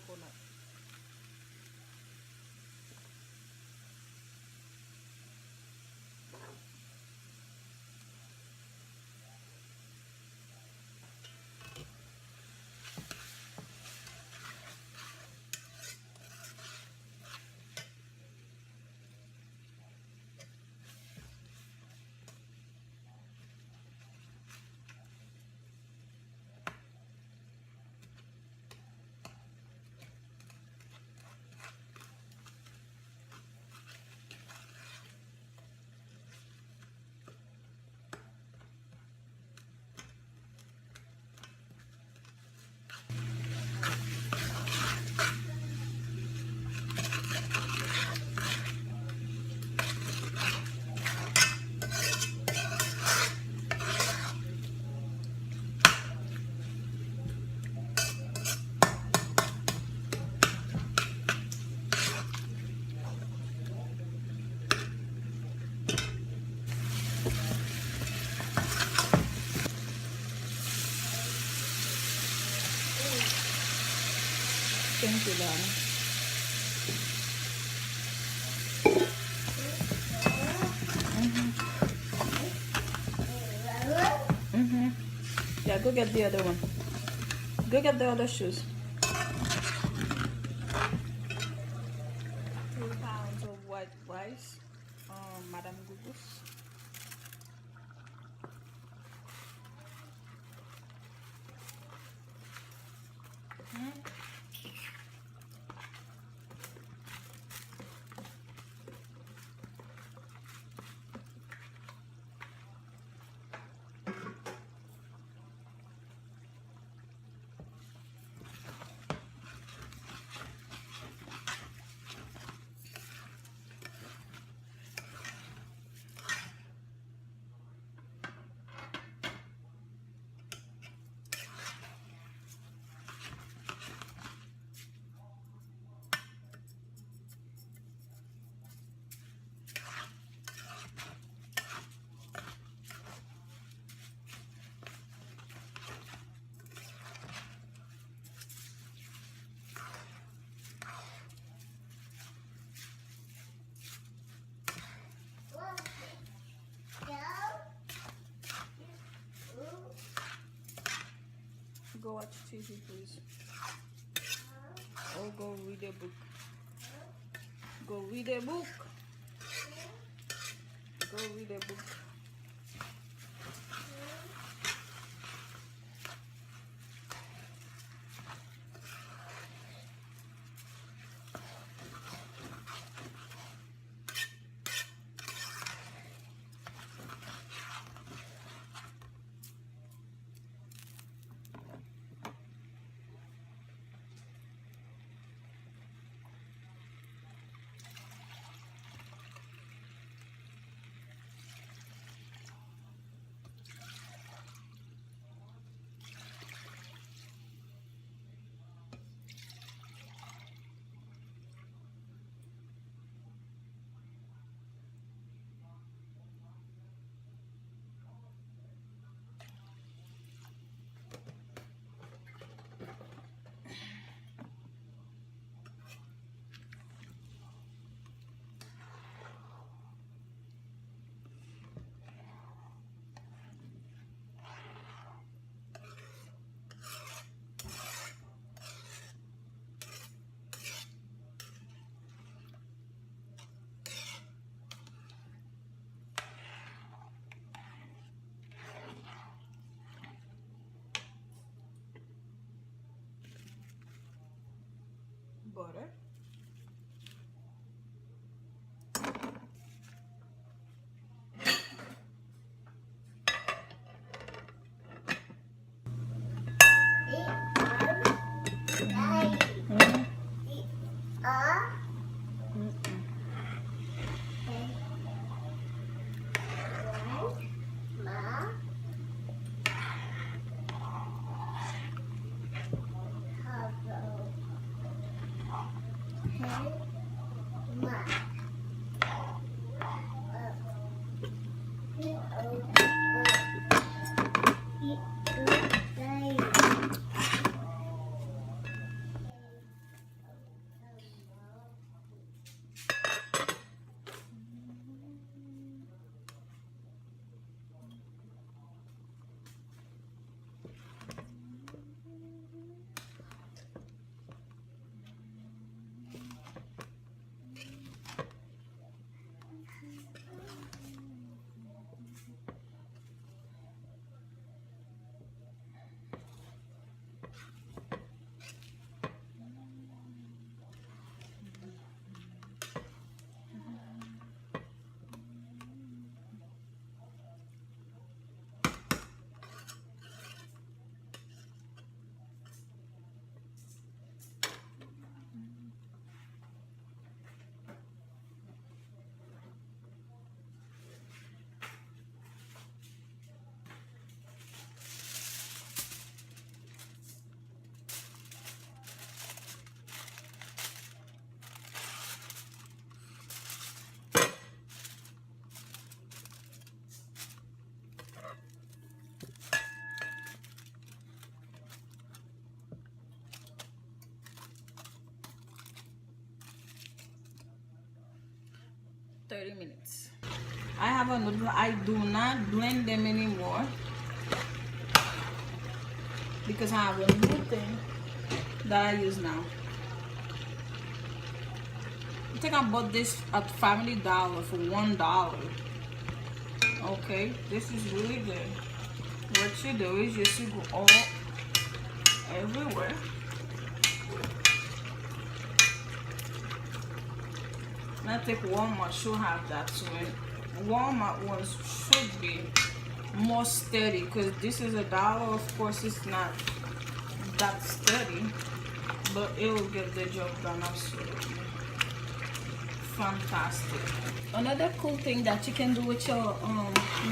coconut. Thank you lang. Yeah, go get the other one. Go get the other shoes. 2 pounds of white rice, Madame Gugus. Go watch TV, please. Or go read a book. Go read a book. Go read a book. Butter. 30 minutes. I have a noodle. I do not blend them anymore because I have a new thing that I use now. I think I bought this at Family Dollar for $1. Okay, this is really good. What you do is just you go all everywhere. And I think Walmart should have that too. Walmart ones should be more steady because this is $1. Of course, it's not that steady, but it will get the job done absolutely fantastic. Another cool thing that you can do with your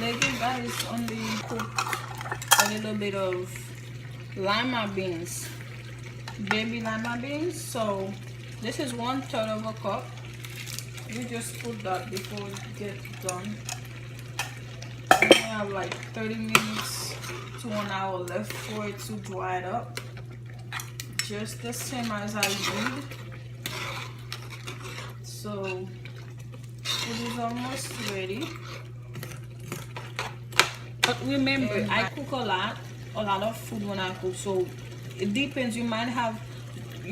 legume, guys, only cook a little bit of lima beans, baby lima beans. So this is 1/3 of a cup. You just put that before you get done. And you have like 30 minutes to 1 hour left for it to dry it up, just the same as I did. So it is almost ready. But remember, I cook a lot of food when I cook, so it depends. You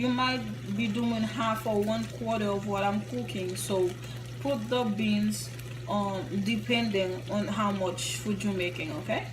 might be doing half or 1/4 of what I'm cooking. So put the beans on depending on how much food you're making, okay?